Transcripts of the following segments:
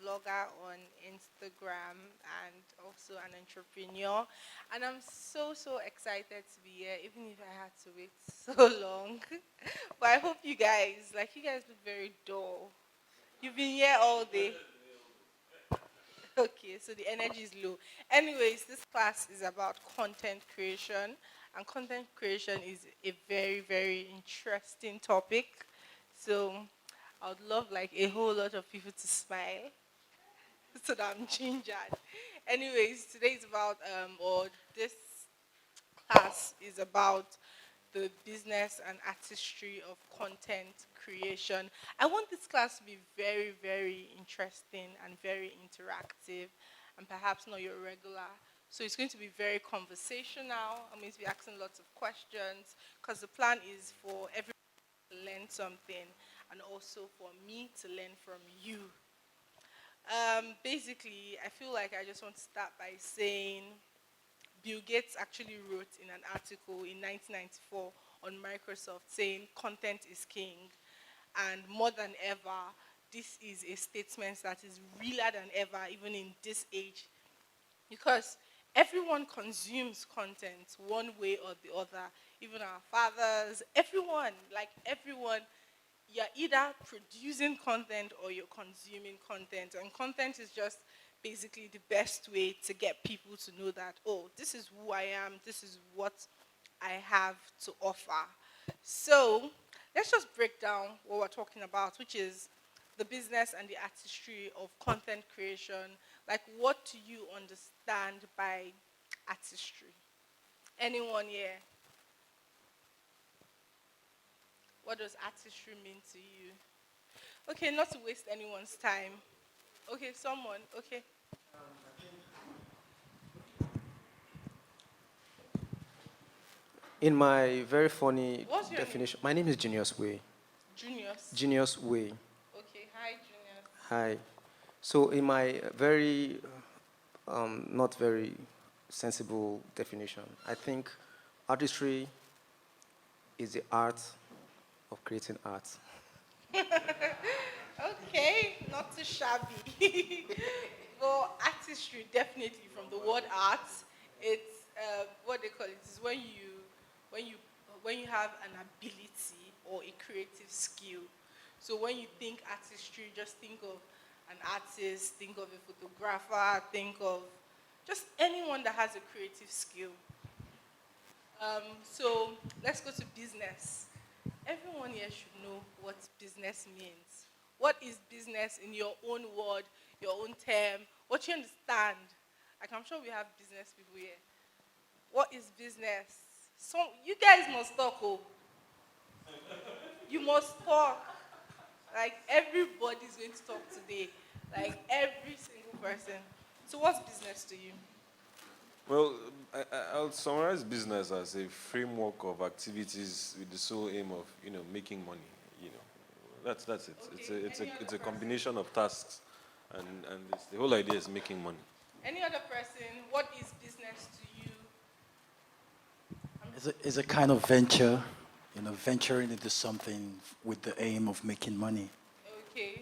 blogger on Instagram and also an entrepreneur. And I'm so, so excited to be here, even if I had to wait so long. But I hope you guys look very dull. You've been here all day. Okay, so the energy is low. Anyways, this class is about content creation, and content creation is a very, very interesting topic. So I would love like a whole lot of people to smile so that I'm gingered. Anyways, today is about or this class is about the business and artistry of content creation. I want this class to be very, very interesting and very interactive and perhaps not your regular. So it's going to be very conversational. I'm going to be asking lots of questions because the plan is for everyone to learn something and also for me to learn from you. Basically, I feel like I just want to start by saying Bill Gates actually wrote in an article in 1994 on Microsoft saying content is king. And more than ever, this is a statement that is realer than ever, even in this age, because everyone consumes content one way or the other. Even our fathers, everyone, like everyone, you're either producing content or you're consuming content. And content is just basically the best way to get people to know that, oh, this is who I am, this is what I have to offer. So let's just break down what we're talking about, which is the business and the artistry of content creation. Like, what do you understand by artistry? Anyone here? What does artistry mean to you? Okay, not to waste anyone's time. Okay, someone. Okay. In my very funny What's your name? definition, my name is Genius Way. Junius. Genius Way. Okay, hi, Junius. Hi. So, in my very, not very sensible definition, I think artistry is the art of creating art. Okay, not too shabby. Well, artistry definitely from the word art. It's what they call it is when you when you have an ability or a creative skill. So when you think artistry, just think of an artist, think of a photographer, think of just anyone that has a creative skill. So let's go to business. Everyone here should know what business means. What is business in your own word, your own term? What you understand? Like I'm sure we have business people here. What is business? So you guys must talk. Oh, you must talk. Like everybody's going to talk today. Like every single person. So what's business to you? Well, I'll summarize business as a framework of activities with the sole aim of, making money. You know, that's it. It's Okay. a it's a Any other it's a person? combination of tasks, and the whole idea is making money. Any other person? What is business to you? It's a kind of venture, venturing into something with the aim of making money. Okay.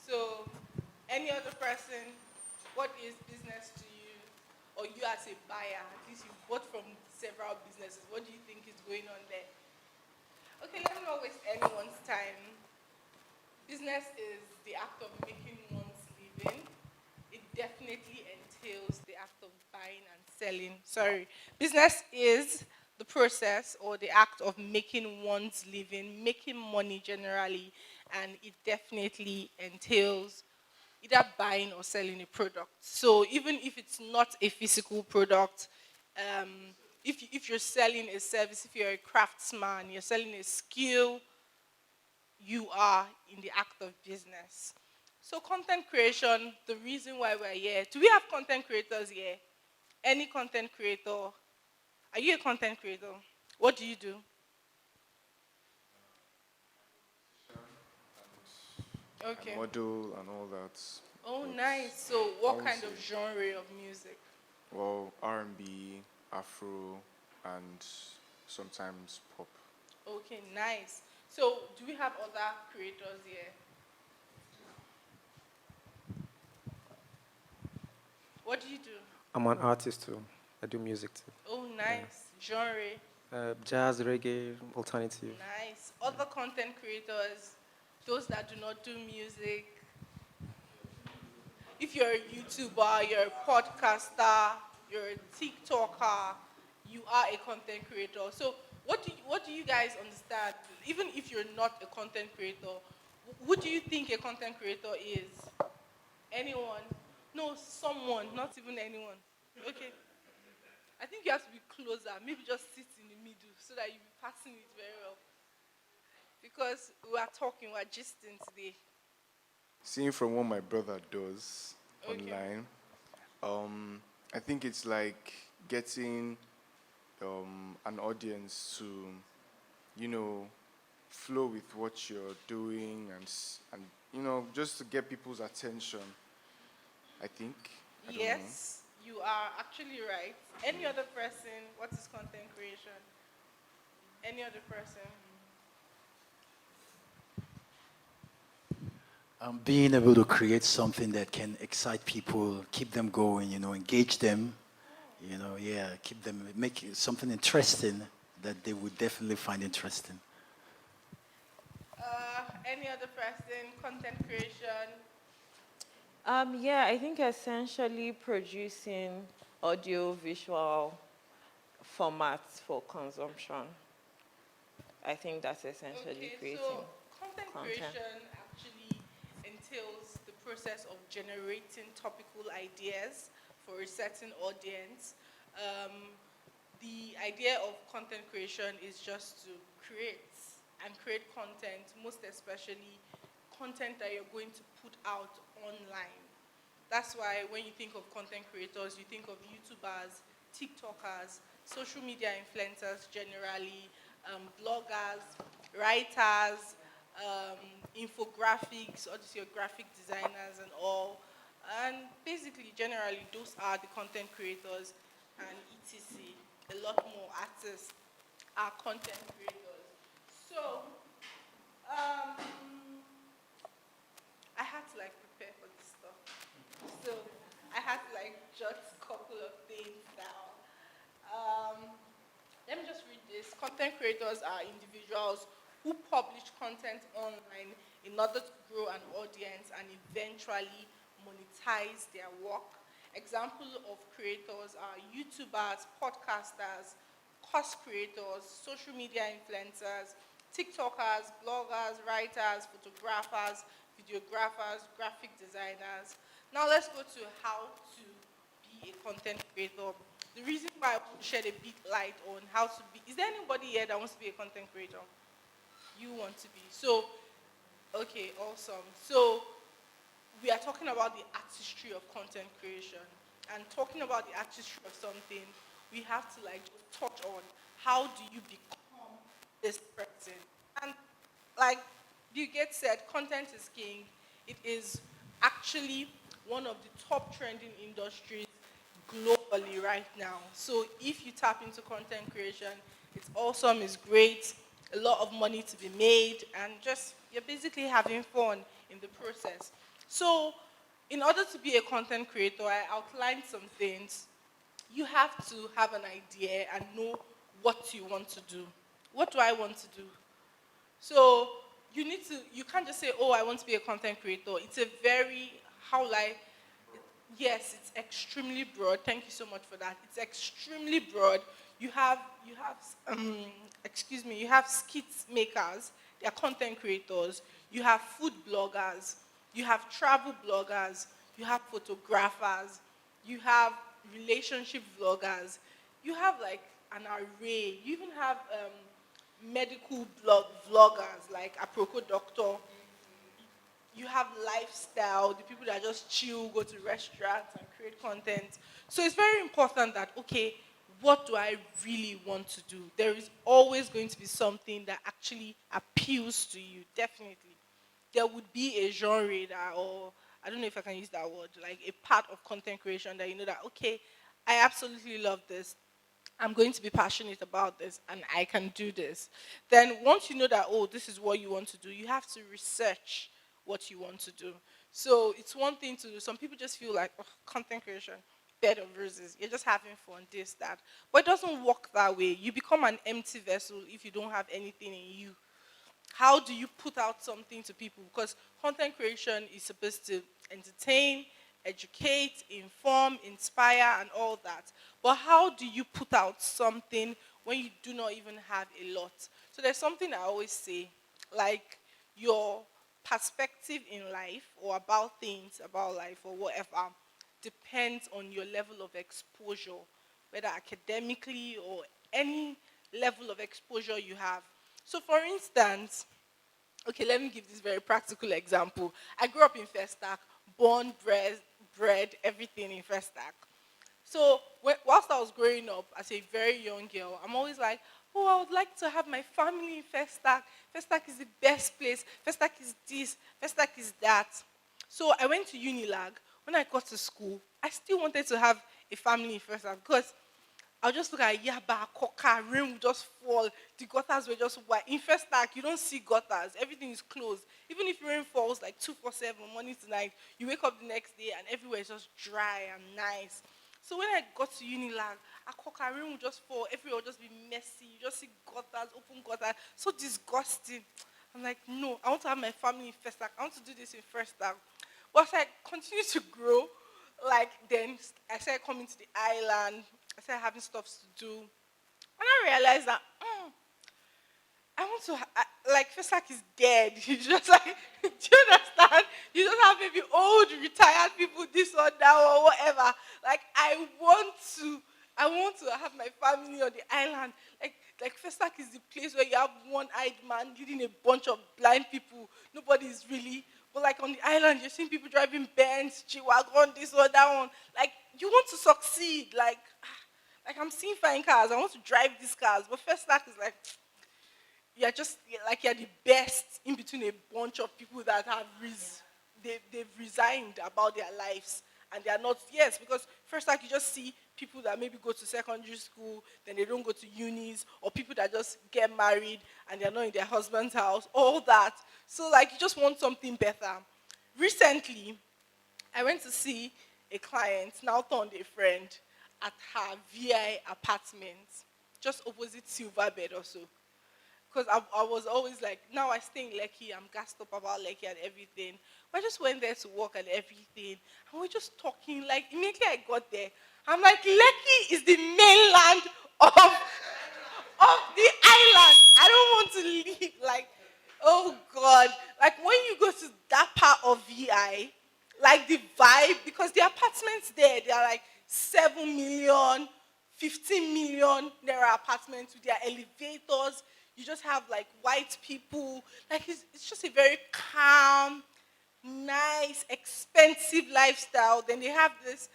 So, any other person, what is business to you? Or you as a buyer, at least you bought from several businesses. What do you think is going on there? Okay, let me not waste anyone's time. Business is the act of making one's living. It definitely entails the act of buying and selling. Sorry. Business is the process or the act of making one's living, making money generally, and it definitely entails either buying or selling a product. So even if it's not a physical product, um, if you're selling a service, if you're a craftsman, you're selling a skill, you are in the act of business. So content creation, the reason why we're here. Do we have content creators here? Any content creator? Are you a content creator? What do you do? I Okay. model and all that. Oh, But nice. So I what would kind say, of genre of music? well, R&B, Afro, and sometimes pop. Okay, nice. So do we have other creators here? What do you do? I'm an artist too. I do music too. Oh, nice. Genre. Jazz, reggae, alternative. Nice. Other content creators, those that do not do music. If you're a YouTuber, you're a podcaster, you're a TikToker, you are a content creator. So what do you guys understand? Even if you're not a content creator, who do you think a content creator is? Anyone? No, someone, not even anyone. Okay. I think you have to be closer. Maybe just sit in the middle so that you'll be passing it very well. Because we are talking, we're gisting today. Seeing from what my brother does Okay. online, I think it's like getting an audience to, you know, flow with what you're doing and just to get people's attention. I think. I don't know. Yes, you are actually right. Any other person, what is content creation? Any other person? Being able to create something that can excite people, keep them going, engage them, yeah, keep them, make it something interesting that they would definitely find interesting. Any other person, content creation? Yeah, I think essentially producing audio visual formats for consumption. I think that's essentially Okay, creating so content content. creation actually entails the process of generating topical ideas for a certain audience. Um, the idea of content creation is just to create and create content, most especially content that you're going to put out online. That's why when you think of content creators, you think of YouTubers, TikTokers, social media influencers generally, bloggers, writers, um, infographics, all these your graphic designers and all. And basically, generally, those are the content creators and etc. A lot more artists are content creators. So, um, I had to like prepare for this stuff. So I had to like jot a couple of things down. Um, Let me just read this. Content creators are individuals who publish content online in order to grow an audience and eventually monetize their work. Example of creators are YouTubers, podcasters, course creators, social media influencers, TikTokers, bloggers, writers, photographers, videographers, graphic designers. Now let's go to how to be a content creator. The reason why I want to shed a bit light on how to be, is there anybody here that wants to be a content creator? You want to be. So, okay, awesome. So, we are talking about the artistry of content creation. And talking about the artistry of something, we have to like just touch on how do you become this person. And like Bill Gates said, content is king. It is actually one of the top trending industries globally right now. So if you tap into content creation, it's awesome, it's great, a lot of money to be made, and just you're basically having fun in the process. So in order to be a content creator, I outlined some things. You have to have an idea and know what you want to do. What do I want to do? So you can't just say, oh, I want to be a content creator. It's a very, how like, yes, it's extremely broad. Thank you so much for that. It's extremely broad. You have, excuse me, you have skit makers, they are content creators. You have food bloggers. You have travel bloggers. You have photographers. You have relationship vloggers. You have like an array. You even have medical vloggers like Aproko Doctor. You have lifestyle, the people that just chill, go to restaurants and create content. So it's very important that, okay, what do I really want to do? There is always going to be something that actually appeals to you, definitely. There would be a genre that, or I don't know if I can use that word, like a part of content creation that you know that, okay, I absolutely love this. I'm going to be passionate about this and I can do this. Then once you know that, oh, this is what you want to do, you have to research what you want to do. So it's one thing to do. Some people just feel like, oh, content creation. bed of roses. You're just having fun, this, that. But it doesn't work that way. You become an empty vessel if you don't have anything in you. How do you put out something to people? Because content creation is supposed to entertain, educate, inform, inspire, and all that. But how do you put out something when you do not even have a lot? So there's something I always say, like your perspective in life or about things, about life or whatever, depends on your level of exposure, whether academically or any level of exposure you have. So, for instance, okay, let me give this very practical example. I grew up in Festac, born, bred, everything in Festac. So whilst I was growing up as a very young girl, I'm always like, oh, I would like to have my family in Festac. Festac is the best place. Festac is this. Festac is that. So I went to Unilag. When I got to school, I still wanted to have a family in Festac because I'll just look at Yaba, Coca, rain will just fall. The gutters were just white. In Festac, you don't see gutters. Everything is closed. Even if rain falls like 2-4-7, morning to night, you wake up the next day and everywhere is just dry and nice. So when I got to Unilag, Coca, rain will just fall. Everywhere will just be messy. You just see gutters, open gutters. So disgusting. I'm like, no, I want to have my family in Festac. I want to do this in Festac. But as I continue to grow, like then I started coming to the island. I started having stuff to do. And I realized that I want to, like, Fesak is dead. You just like, do you understand? You just have maybe old, retired people, this or that or whatever. Like, I want to have my family on the island. Like Fesak is the place where you have one-eyed man leading a bunch of blind people. Nobody is really, but like on the island, you're seeing people driving Benz, G-Wagon, this or that one. Like, you want to succeed. Like I'm seeing fine cars. I want to drive these cars. But Fesak is like, you're the best in between a bunch of people that have they've resigned about their lives and they are not, yes, because first like you just see people that maybe go to secondary school, then they don't go to unis, or people that just get married and they're not in their husband's house, all that. So like you just want something better. Recently, I went to see a client, now turned a friend, at her VI apartment, just opposite Silverbed also. Because I was always like, now I stay in Lekki, I'm gassed up about Lekki and everything. But I just went there to work and everything. And we're just talking, like, immediately I got there, I'm like, Lekki is the mainland of the island. I don't want to leave, like, oh God. Like, when you go to that part of VI, like the vibe, because the apartments there, they are like 7 million, 15 million naira apartments with their elevators. You just have like white people. Like it's just a very calm, nice, expensive lifestyle. Then they have this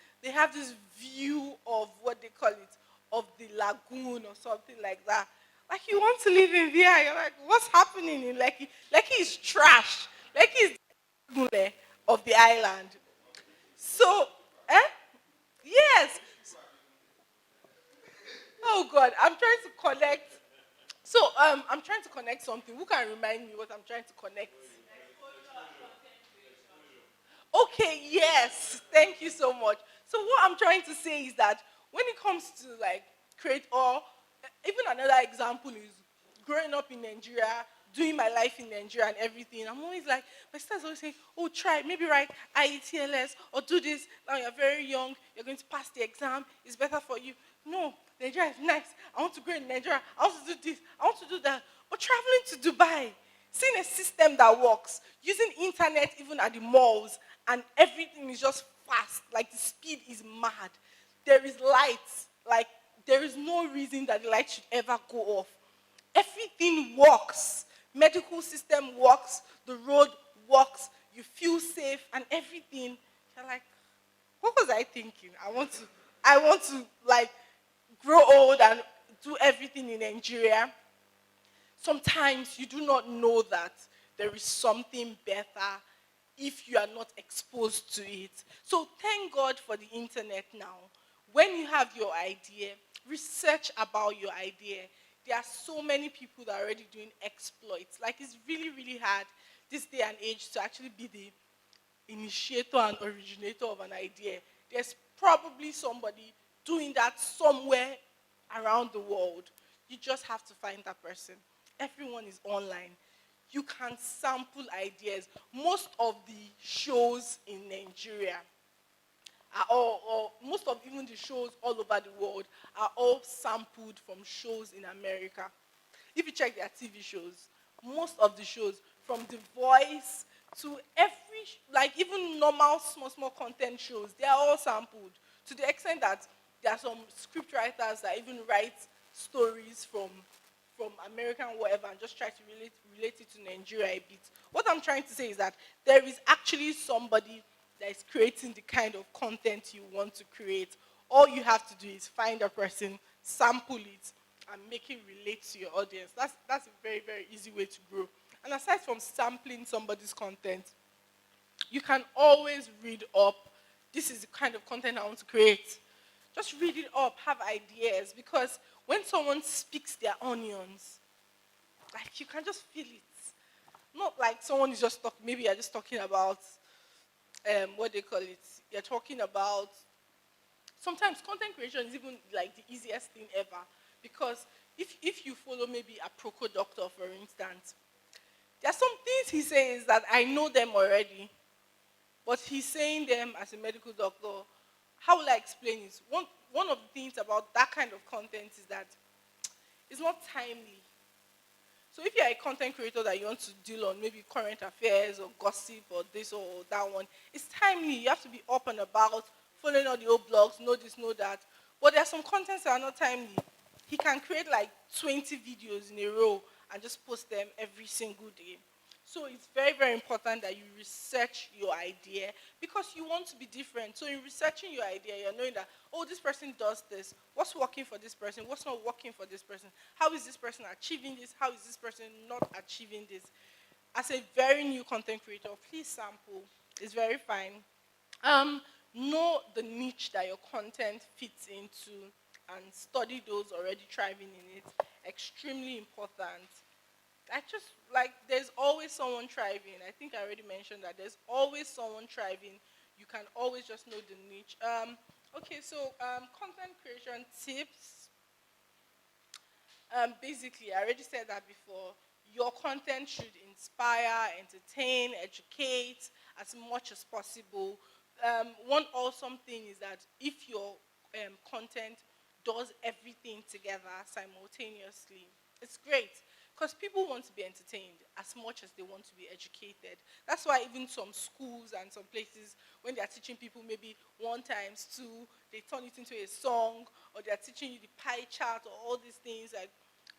view of what they call it, of the lagoon or something like that. Like you want to live in VI, you're like, what's happening in Lekki? Lekki is trash. Lekki is the of the island. So, yes. Oh God, I'm trying to connect. So, I'm trying to connect something. Who can remind me what I'm trying to connect? Okay, yes. Thank you so much. So what I'm trying to say is that when it comes to like create or even another example is growing up in Nigeria, doing my life in Nigeria and everything. I'm always like, my sister's always saying, oh, try, maybe write IETLS or do this. Now you're very young, you're going to pass the exam, it's better for you. No, Nigeria is nice. I want to grow in Nigeria. I want to do this. I want to do that. But traveling to Dubai, seeing a system that works, using internet even at the malls, and everything is just fast. Like the speed is mad. There is light. Like there is no reason that the light should ever go off. Everything works. Medical system works. The road works. You feel safe and everything. You're like, what was I thinking? I want to like grow old and do everything in Nigeria. Sometimes you do not know that there is something better if you are not exposed to it. So thank God for the internet now. When you have your idea, research about your idea. There are so many people that are already doing exploits. Like it's really, really hard this day and age to actually be the initiator and originator of an idea. there's probably somebody doing that somewhere around the world. You just have to find that person. Everyone is online. You can sample ideas. Most of the shows in Nigeria are all, or most of even the shows all over the world are all sampled from shows in America. If you check their TV shows, most of the shows, from The Voice to every, like even normal small content shows, they are all sampled to the extent that there are some script writers that even write stories from American whatever and just try to relate it to Nigeria a bit. What I'm trying to say is that there is actually somebody that is creating the kind of content you want to create. All you have to do is find a person, sample it, and make it relate to your audience. That's a very, very easy way to grow. And aside from sampling somebody's content, you can always read up. This is the kind of content I want to create. Just read it up, have ideas, because when someone speaks their onions, like you can just feel it. Not like someone is just talking, maybe you're just talking about, what they call it, you're talking about, sometimes content creation is even like the easiest thing ever, because if you follow maybe a Proco doctor, for instance, there are some things he says that I know them already, but he's saying them as a medical doctor. How will I explain it? One of the things about that kind of content is that it's not timely. So if you're a content creator that you want to deal on maybe current affairs or gossip or this or that one, it's timely. You have to be up and about, following all the old blogs, know this, know that. But there are some contents that are not timely. He can create like 20 videos in a row and just post them every single day. So it's very, very important that you research your idea because you want to be different. So in researching your idea, you're knowing that, oh, this person does this. What's working for this person? What's not working for this person? How is this person achieving this? How is this person not achieving this? As a very new content creator, please sample. It's very fine. Know the niche that your content fits into and study those already thriving in it. Extremely important. I just like there's always someone thriving. I think I already mentioned that there's always someone thriving. You can always just know the niche. Okay, so content creation tips. Basically, I already said that before. Your content should inspire, entertain, educate as much as possible. One awesome thing is that if your content does everything together simultaneously, it's great because people want to be entertained as much as they want to be educated. That's why even some schools and some places, when they're teaching people maybe 1 times 2, they turn it into a song, or they're teaching you the pie chart or all these things. Like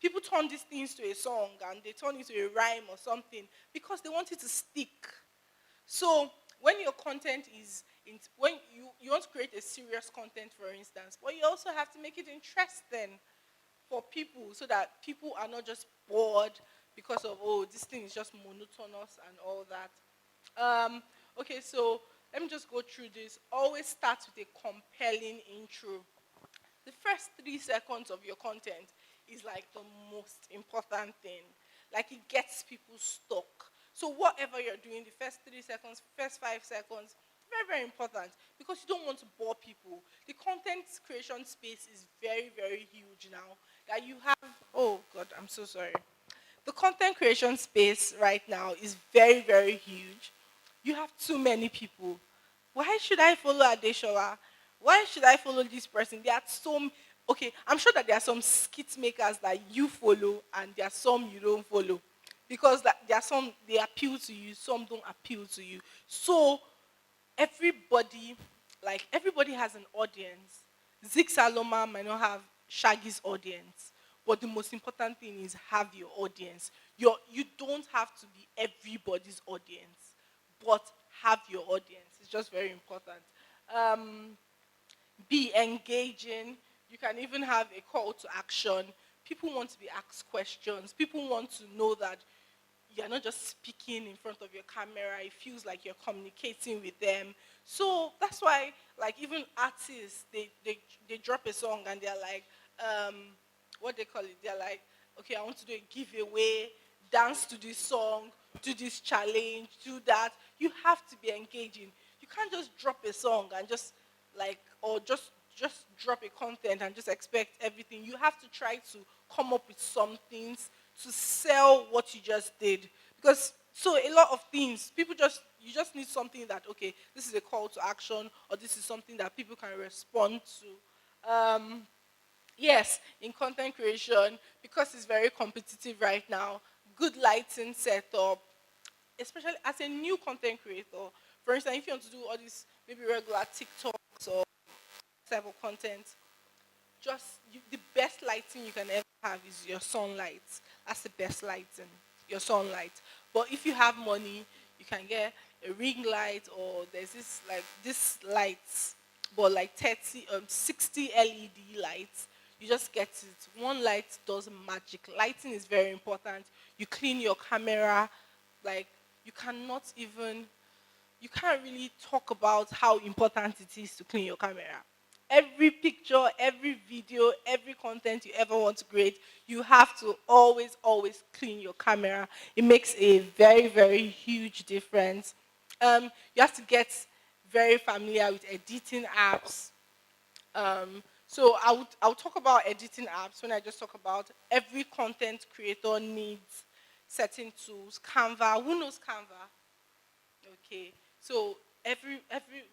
people turn these things to a song and they turn it to a rhyme or something because they want it to stick. So when your content is when you want to create a serious content, for instance, but you also have to make it interesting for people so that people are not just bored because of, oh, this thing is just monotonous and all that. Okay, so let me just go through this. Always start with a compelling intro. The first 3 seconds of your content is like the most important thing. Like it gets people stuck. So whatever you're doing, the first 3 seconds, first 5 seconds, very, very important because you don't want to bore people. The content creation space is very, very huge now. That you have, oh God, I'm so sorry. The content creation space right now is very, very huge. You have too many people. Why should I follow Adeshola? Why should I follow this person? There are some, okay, I'm sure that there are some skit makers that you follow and there are some you don't follow. Because there are some, they appeal to you, some don't appeal to you. So everybody, like everybody has an audience. Zig Saloma might not have Shaggy's audience, but the most important thing is have your audience. You don't have to be everybody's audience, but have your audience. It's just very important. Um, be engaging. You can even have a call to action. People want to be asked questions. People want to know that you're not just speaking in front of your camera. It feels like you're communicating with them. So that's why, like, even artists, they drop a song and they're like, what they call it? They're like, okay, I want to do a giveaway, dance to this song, do this challenge, do that. You have to be engaging. You can't just drop a song and just like, or just drop a content and just expect everything. You have to try to come up with some things to sell what you just did. Because so a lot of things, people just you just need something that, okay, this is a call to action, or this is something that people can respond to. Yes, in content creation, because it's very competitive right now, good lighting setup, especially as a new content creator. For instance, if you want to do all these maybe regular TikToks or type of content, the best lighting you can ever have is your sunlight. That's the best lighting, your sunlight. But if you have money, you can get a ring light, or there's this lights, but like 60 LED lights. You just get it. One light does magic. Lighting is very important. You clean your camera, like you cannot even you can't really talk about how important it is to clean your camera. Every picture, every video, every content you ever want to create, you have to always clean your camera. It makes a very, very huge difference. You have to get very familiar with editing apps. So I'll talk about editing apps when I just talk about every content creator needs certain tools. Canva, who knows Canva? Okay. So every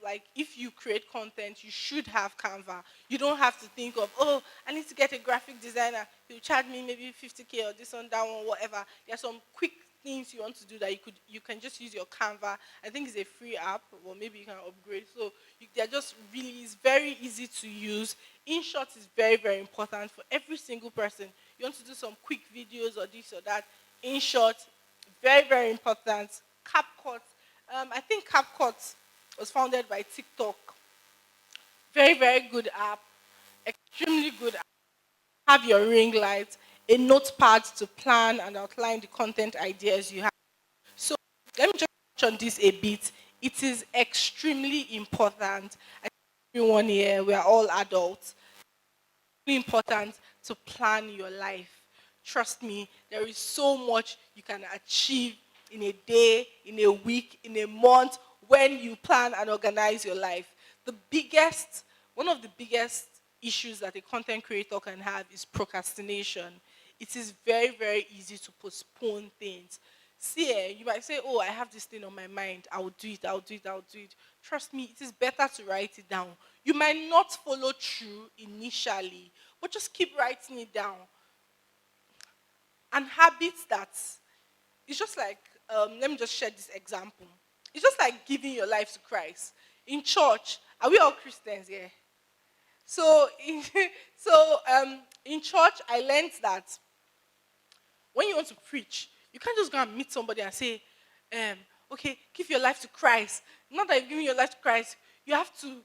like if you create content, you should have Canva. You don't have to think of, oh, I need to get a graphic designer. He'll charge me maybe 50K or this one, that one, whatever. There's some quick things you want to do that you can just use your Canva. I think it's a free app, or maybe you can upgrade. So they're just really it's very easy to use. InShot is very, very important for every single person. You want to do some quick videos or this or that. InShot, very, very important. CapCut. I think CapCut was founded by TikTok. Very, very good app. Extremely good app. Have your ring light, a notepad to plan and outline the content ideas you have. So let me just touch on this a bit. It is extremely important. I think everyone here, we are all adults. Really important to plan your life. Trust me, there is so much you can achieve in a day, in a week, in a month when you plan and organize your life. One of the biggest issues that a content creator can have is procrastination. It is very, very easy to postpone things. See, you might say, oh, I have this thing on my mind. I'll do it, I'll do it, I'll do it. Trust me, it is better to write it down. You might not follow through initially, but just keep writing it down. And habits that, it's just like, let me just share this example. It's just like giving your life to Christ. In church, are we all Christians here? So, in church, I learned that when you want to preach, you can't just go and meet somebody and say, okay, give your life to Christ. Not that you're giving your life to Christ, you have to,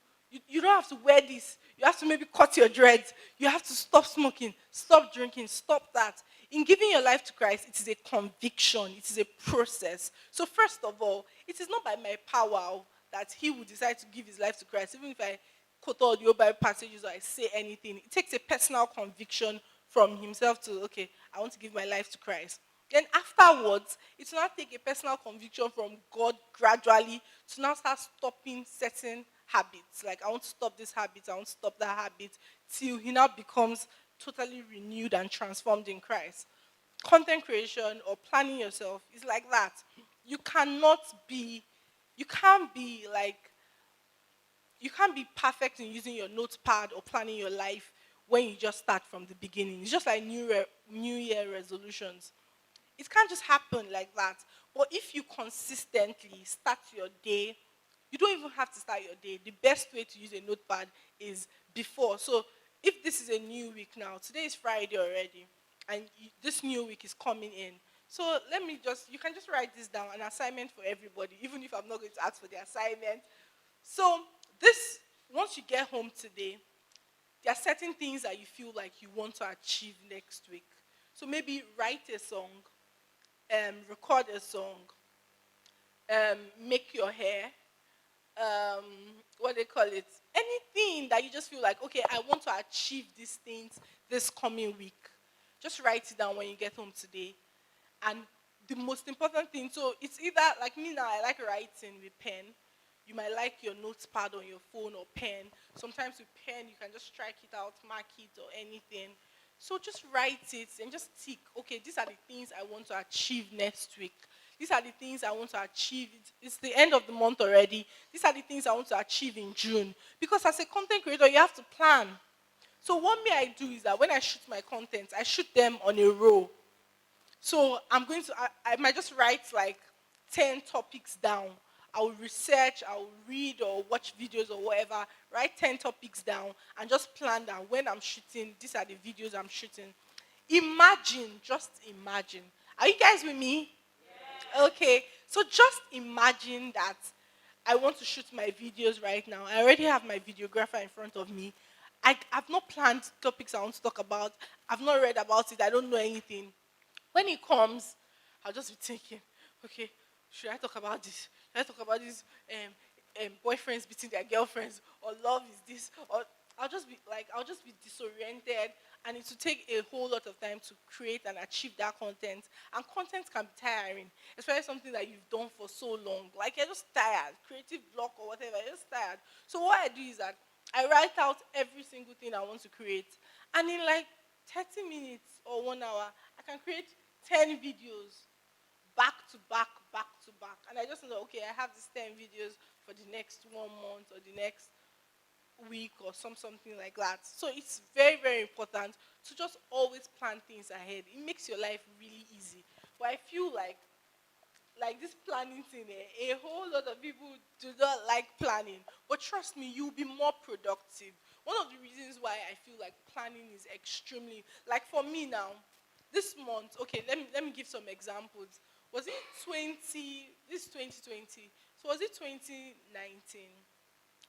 you don't have to wear this. You have to maybe cut your dreads. You have to stop smoking, stop drinking, stop that. In giving your life to Christ, it is a conviction, it is a process. So, first of all, it is not by my power that he will decide to give his life to Christ, even if I quote all the Bible passages or I say anything. It takes a personal conviction from himself to, okay, I want to give my life to Christ. Then afterwards, it will not take a personal conviction from God gradually to now start stopping certain habits. Like, I want to stop this habit, I want to stop that habit, till he now becomes totally renewed and transformed in Christ. Content creation or planning yourself is like that. You cannot be, you can't be like you can't be perfect in using your notepad or planning your life when you just start from the beginning. It's just like New Year resolutions. It can't just happen like that. But if you consistently start your day, you don't even have to start your day. The best way to use a notepad is before. So if this is a new week now, today is Friday already, and this new week is coming in. So you can just write this down, an assignment for everybody, even if I'm not going to ask for the assignment. So this, once you get home today, there are certain things that you feel like you want to achieve next week. So maybe write a song, record a song, make your hair, what they call it, anything that you just feel like, okay, I want to achieve these things this coming week. Just write it down when you get home today. And the most important thing, so it's either, like me now, I like writing with pen. You might like your notepad on your phone or pen. Sometimes with pen, you can just strike it out, mark it, or anything. So just write it and just tick. Okay, these are the things I want to achieve next week. These are the things I want to achieve. It's the end of the month already. These are the things I want to achieve in June. Because as a content creator, you have to plan. So what me I do is that when I shoot my content, I shoot them on a row. So I might just write like 10 topics down. I will research, I will read or watch videos or whatever, write 10 topics down and just plan that when I'm shooting, these are the videos I'm shooting. Imagine, just imagine. Are you guys with me? Okay, so just imagine that I want to shoot my videos right now. I already have my videographer in front of me. I've not planned topics I want to talk about. I've not read about it. I don't know anything. When it comes, I'll just be thinking, okay, should I talk about this? Should I talk about this boyfriends beating their girlfriends? Or love is this? Or I'll just be disoriented, and it will take a whole lot of time to create and achieve that content. And content can be tiring, especially something that you've done for so long. Like you're just tired, creative block or whatever, you're just tired. So what I do is that I write out every single thing I want to create, and in like 30 minutes or 1 hour, I can create 10 videos back to back, back to back. And I just know, okay, I have these 10 videos for the next 1 month or the next week or something like that. So it's very, very important to just always plan things ahead. It makes your life really easy. But I feel like this planning thing, a whole lot of people do not like planning. But trust me, you'll be more productive. One of the reasons why I feel like planning is extremely, like for me now, this month, okay, let me give some examples. Was it 2020? So was it 2019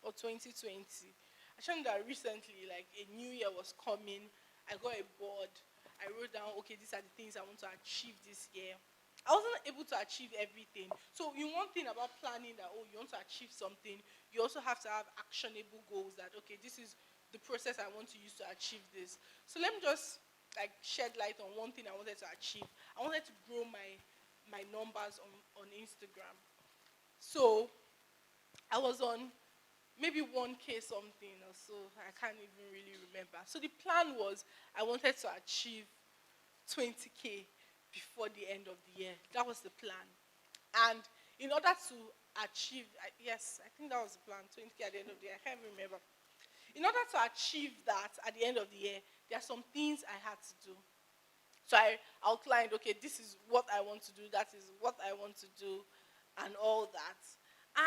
or 2020? I showed that recently, like a new year was coming. I got a board. I wrote down, okay, these are the things I want to achieve this year. I wasn't able to achieve everything. So one thing about planning that, oh, you want to achieve something, you also have to have actionable goals that, okay, this is the process I want to use to achieve this. So let me just like shed light on one thing I wanted to achieve. I wanted to grow my numbers on Instagram. So I was on maybe 1K something or so. I can't even really remember. So the plan was I wanted to achieve 20K before the end of the year. That was the plan. And in order to achieve, yes, I think that was the plan, 20K at the end of the year. I can't even remember. In order to achieve that at the end of the year, there are some things I had to do. So I outlined, okay, this is what I want to do, that is what I want to do, and all that.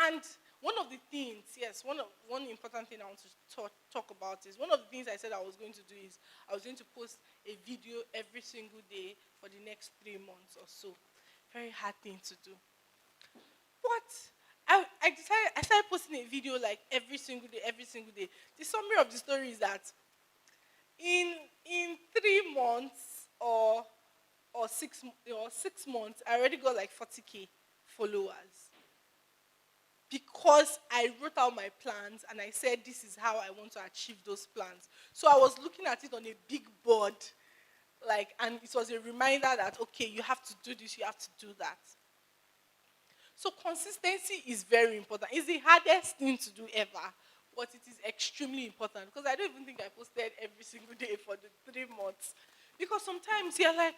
And one of the things, yes, one important thing I want to talk about is, one of the things I said I was going to do is, I was going to post a video every single day for the next 3 months or so. Very hard thing to do. But I started posting a video like every single day, every single day. The summary of the story is that in 3 months or 6 months, I already got like 40K followers. Because I wrote out my plans and I said this is how I want to achieve those plans. So I was looking at it on a big board, and it was a reminder that, okay, you have to do this, you have to do that. So consistency is very important. It's the hardest thing to do ever, but it is extremely important, because I don't even think I posted every single day for the 3 months. Because sometimes you're like,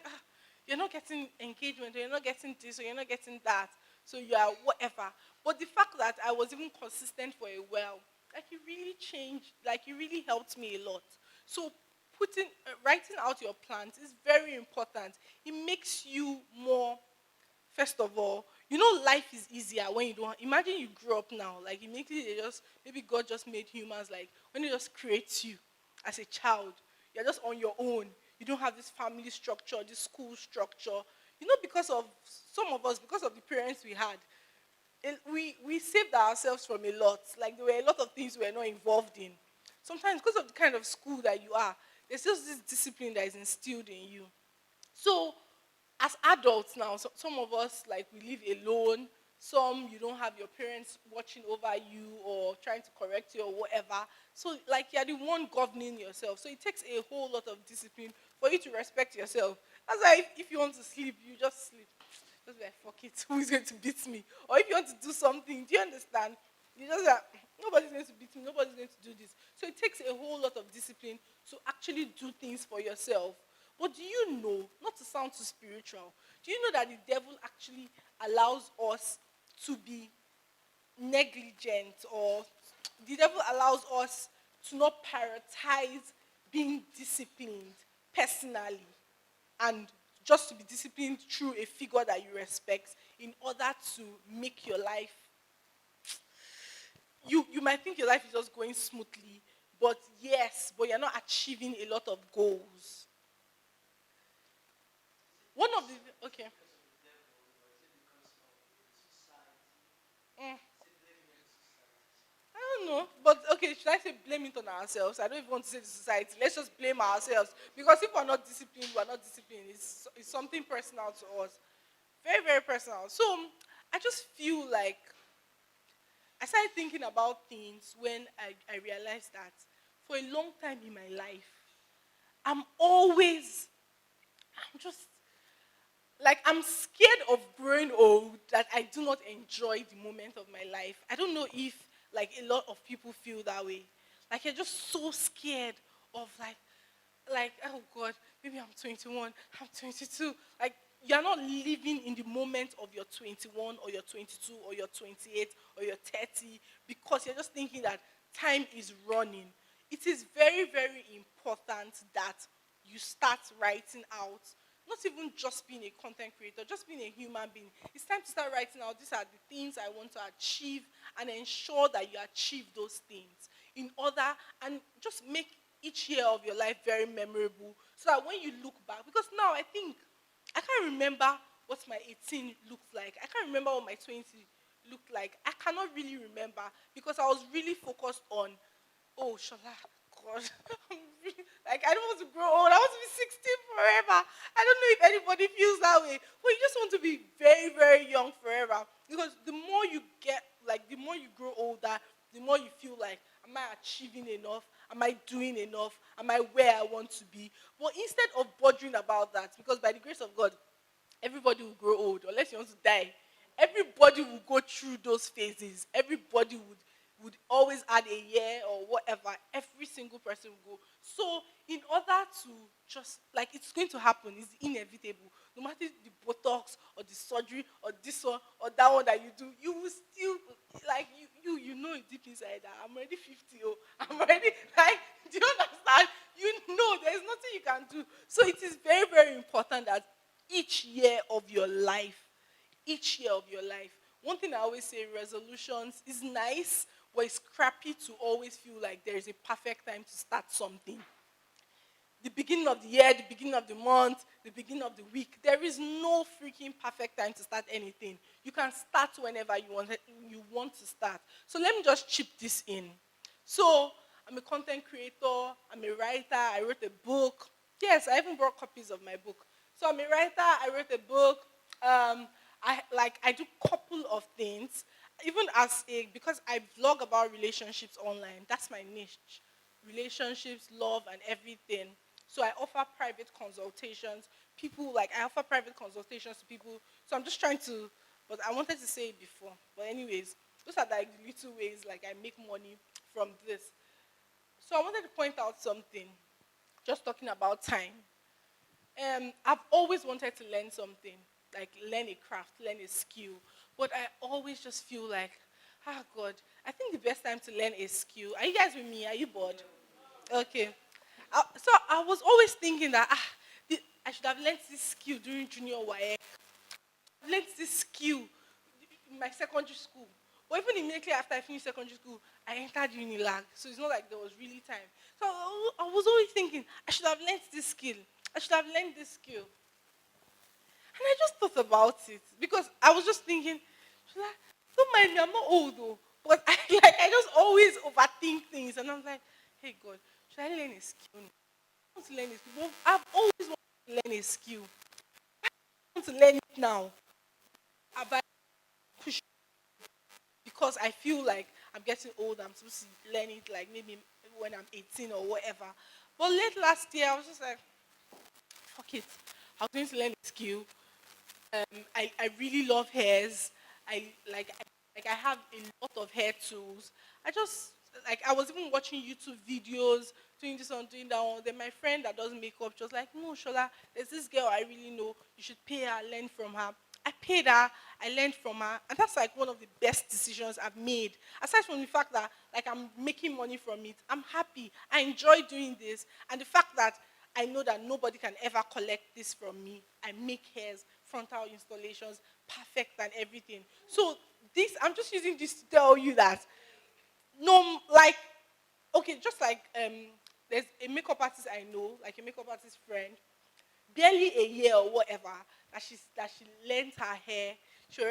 you're not getting engagement, or you're not getting this, or you're not getting that. So you are whatever. But the fact that I was even consistent for a while, like it really changed, like it really helped me a lot. So writing out your plans is very important. It makes you more, first of all, life is easier when you don't. Imagine you grew up now, like immediately maybe God just made humans, like when He just creates you as a child, you're just on your own. You don't have this family structure, this school structure. Because of some of us, because of the parents we had, we saved ourselves from a lot. Like there were a lot of things we were not involved in. Sometimes because of the kind of school that you are, there's just this discipline that is instilled in you. So as adults now, some of us, like, we live alone. Some, you don't have your parents watching over you or trying to correct you or whatever. So like you're the one governing yourself. So it takes a whole lot of discipline for you to respect yourself. That's why if you want to sleep, you just sleep. Just be like, fuck it, who is going to beat me? Or if you want to do something, do you understand? You just like, nobody's going to beat me, nobody's going to do this. So it takes a whole lot of discipline to actually do things for yourself. But do you know, not to sound too spiritual, do you know that the devil actually allows us to be negligent, or the devil allows us to not prioritize being disciplined personally, and just to be disciplined through a figure that you respect in order to make your life, you might think your life is just going smoothly, but yes, but you're not achieving a lot of goals. One of the okay. Mm. I don't know, but okay, should I say blame it on ourselves? I don't even want to say the society. Let's just blame ourselves, because if we're not disciplined, we're not disciplined. It's something personal to us, very very personal. So I just feel like I started thinking about things when I realized that for a long time in my life, I'm always, I'm just like, I'm scared of growing old, that I do not enjoy the moment of my life. I don't know if like a lot of people feel that way. Like you're just so scared of like, oh God, maybe I'm 21, I'm 22. Like you're not living in the moment of your 21 or your 22 or your 28 or your 30, because you're just thinking that time is running. It is very, very important that you start writing out, not even just being a content creator, just being a human being. It's time to start writing out, these are the things I want to achieve, and ensure that you achieve those things in order, and just make each year of your life very memorable, so that when you look back, because now I think I can't remember what my 18 looked like. I can't remember what my 20 looked like. I cannot really remember, because I was really focused on, oh, Shola, God, like I don't want to grow old. I want to be 16 forever. I don't know if anybody feels that way, but you just want to be very, very young forever. Because the more you get, like the more you grow older, the more you feel like, am I achieving enough? Am I doing enough? Am I where I want to be? But instead of bothering about that, because by the grace of God, everybody will grow old unless you want to die. Everybody will go through those phases. Everybody would always add a year or whatever. Every single person will go. So in order to just like, it's going to happen, it's inevitable. No matter the botox or the surgery or this one or that one that you do, you will still like, you know it deep inside that I'm already 50. Oh, I'm already like, do you understand? You know there's nothing you can do. So it is very, very important that each year of your life, each year of your life. One thing I always say, resolutions is nice, but it's crappy to always feel like there is a perfect time to start something. The beginning of the year, the beginning of the month, the beginning of the week, there is no freaking perfect time to start anything. You can start whenever you want to start. So let me just chip this in. So I'm a content creator, I'm a writer, I wrote a book. Yes, I even brought copies of my book. So I'm a writer, I wrote a book. I do couple of things. Even because I vlog about relationships online. That's my niche. Relationships, love, and everything. So I offer private consultations. I offer private consultations to people. So I'm just trying to, but I wanted to say it before. But anyways, those are like the little ways like I make money from this. So I wanted to point out something, just talking about time. I've always wanted to learn something, like learn a craft, learn a skill. But I always just feel like, God, I think the best time to learn a skill. Are you guys with me? Are you bored? Okay. So I was always thinking that I should have learned this skill during junior YA. I've learned this skill in my secondary school. But even immediately after I finished secondary school, I entered Unilag. So it's not like there was really time. So I was always thinking, I should have learned this skill. I should have learned this skill. And I just thought about it because I was just thinking, should I, don't mind me, I'm not old though. But I just always overthink things. And I'm like, hey God, should I learn a skill? I want to learn a skill. But I've always wanted to learn a skill. I want to learn it now. But push because I feel like I'm getting old. I'm supposed to learn it like maybe when I'm 18 or whatever. But late last year, I was just like, fuck it. I was going to learn a skill. I really love hairs. I Like I have a lot of hair tools. I was even watching YouTube videos, doing this one, doing that one. Then my friend that does makeup, she was like, "No, Shola, there's this girl I really know. You should pay her, learn from her." I paid her, I learned from her, and that's like one of the best decisions I've made. Aside from the fact that like I'm making money from it, I'm happy. I enjoy doing this, and the fact that I know that nobody can ever collect this from me. I make hairs, frontal installations, perfect and everything. So this, I'm just using this to tell you that no, like, okay, just like there's a makeup artist I know, like a makeup artist friend, barely a year or whatever, that she learned her hair. She